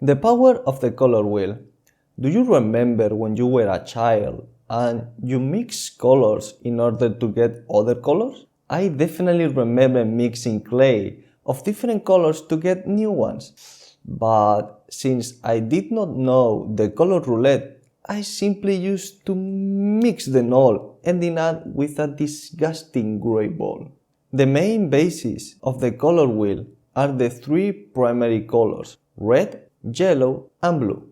The power of the color wheel. Do you remember when you were a child and you mixed colors in order to get other colors? I definitely remember mixing clay of different colors to get new ones. But since I did not know the color roulette, I simply used to mix them all, ending up with a disgusting gray ball. The main basis of the color wheel are the three primary colors: red, yellow, and blue.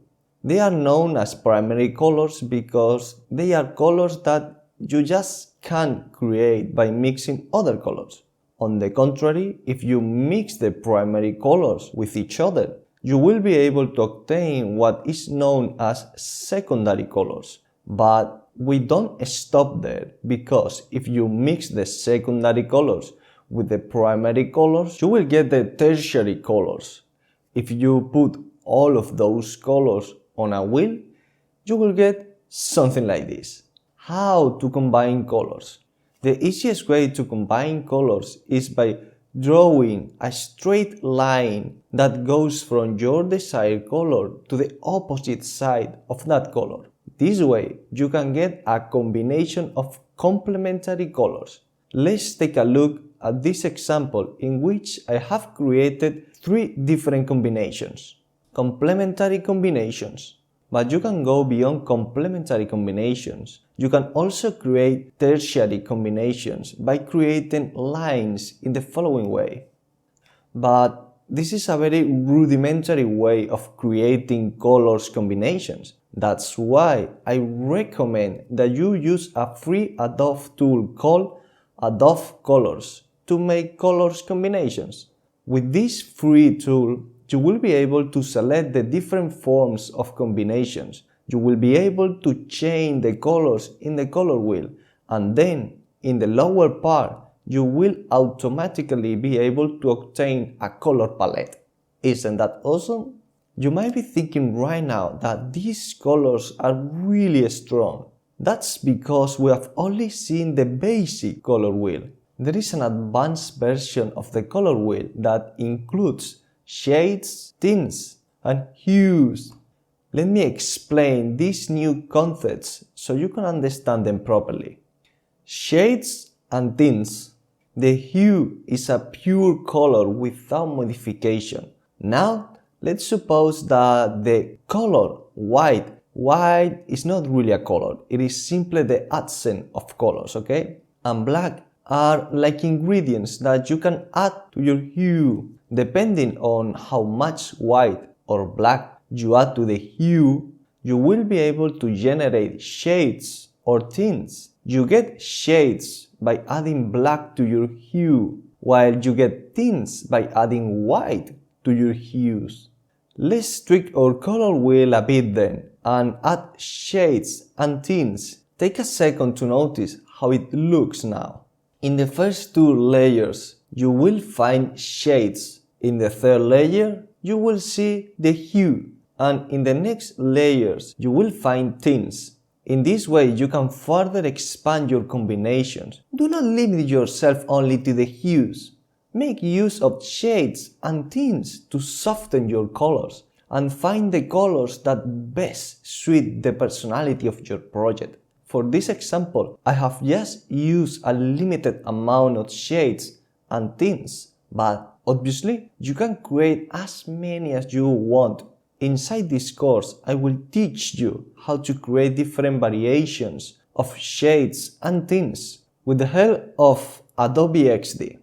They are known as primary colors because they are colors that you just can't create by mixing other colors. On the contrary, if you mix the primary colors with each other, you will be able to obtain what is known as secondary colors. But we don't stop there, because if you mix the secondary colors with the primary colors, you will get the tertiary colors. If you put all of those colors on a wheel, you will get something like this. How to combine colors? The easiest way to combine colors is by drawing a straight line that goes from your desired color to the opposite side of that color. This way, you can get a combination of complementary colors. Let's take a look at this example in which I have created three different combinations. Complementary combinations. But you can go beyond complementary combinations. You can also create tertiary combinations by creating lines in the following way. But this is a very rudimentary way of creating colors combinations. That's why I recommend that you use a free Adobe tool called Adobe Colors to make colors combinations. With this free tool, you will be able to select the different forms of combinations. You will be able to change the colors in the color wheel, and then in the lower part, you will automatically be able to obtain a color palette. Isn't that awesome? You might be thinking right now that these colors are really strong. That's because we have only seen the basic color wheel. There is an advanced version of the color wheel that includes shades, tints, and hues. Let me explain these new concepts so you can understand them properly. Shades and tints. The hue is a pure color without modification. Now, let's suppose that the color white is not really a color, it is simply the accent of colors, okay? And black are like ingredients that you can add to your hue. Depending on how much white or black you add to the hue, you will be able to generate shades or tints. You get shades by adding black to your hue, while you get tints by adding white to your hues. Let's tweak our color wheel a bit then and add shades and tints. Take a second to notice how it looks now. In the first two layers, you will find shades. In the third layer, you will see the hue, and in the next layers, you will find tints. In this way, you can further expand your combinations. Do not limit yourself only to the hues. Make use of shades and tints to soften your colors and find the colors that best suit the personality of your project. For this example, I have just used a limited amount of shades and tints, but obviously you can create as many as you want. Inside this course, I will teach you how to create different variations of shades and tints with the help of Adobe XD.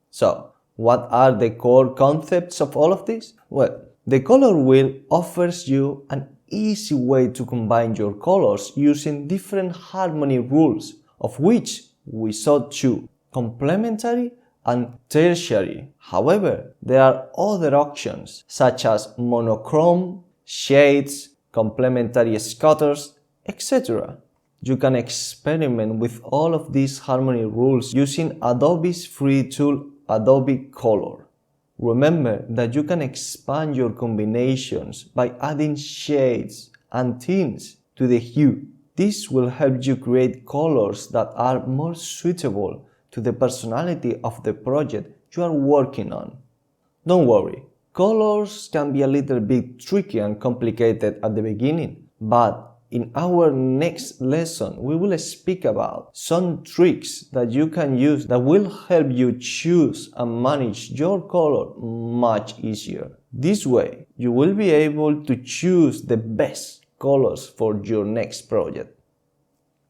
So, what are the core concepts of all of this? Well, the color wheel offers you an easy way to combine your colors using different harmony rules, of which we saw two: complementary and tertiary. However, there are other options such as monochrome, shades, complementary scatters, etc. You can experiment with all of these harmony rules using Adobe's free tool Adobe Color. Remember that you can expand your combinations by adding shades and tints to the hue. This will help you create colors that are more suitable to the personality of the project you are working on. Don't worry, Colors can be a little bit tricky and complicated at the beginning, but in our next lesson, we will speak about some tricks that you can use that will help you choose and manage your color much easier. This way, you will be able to choose the best colors for your next project.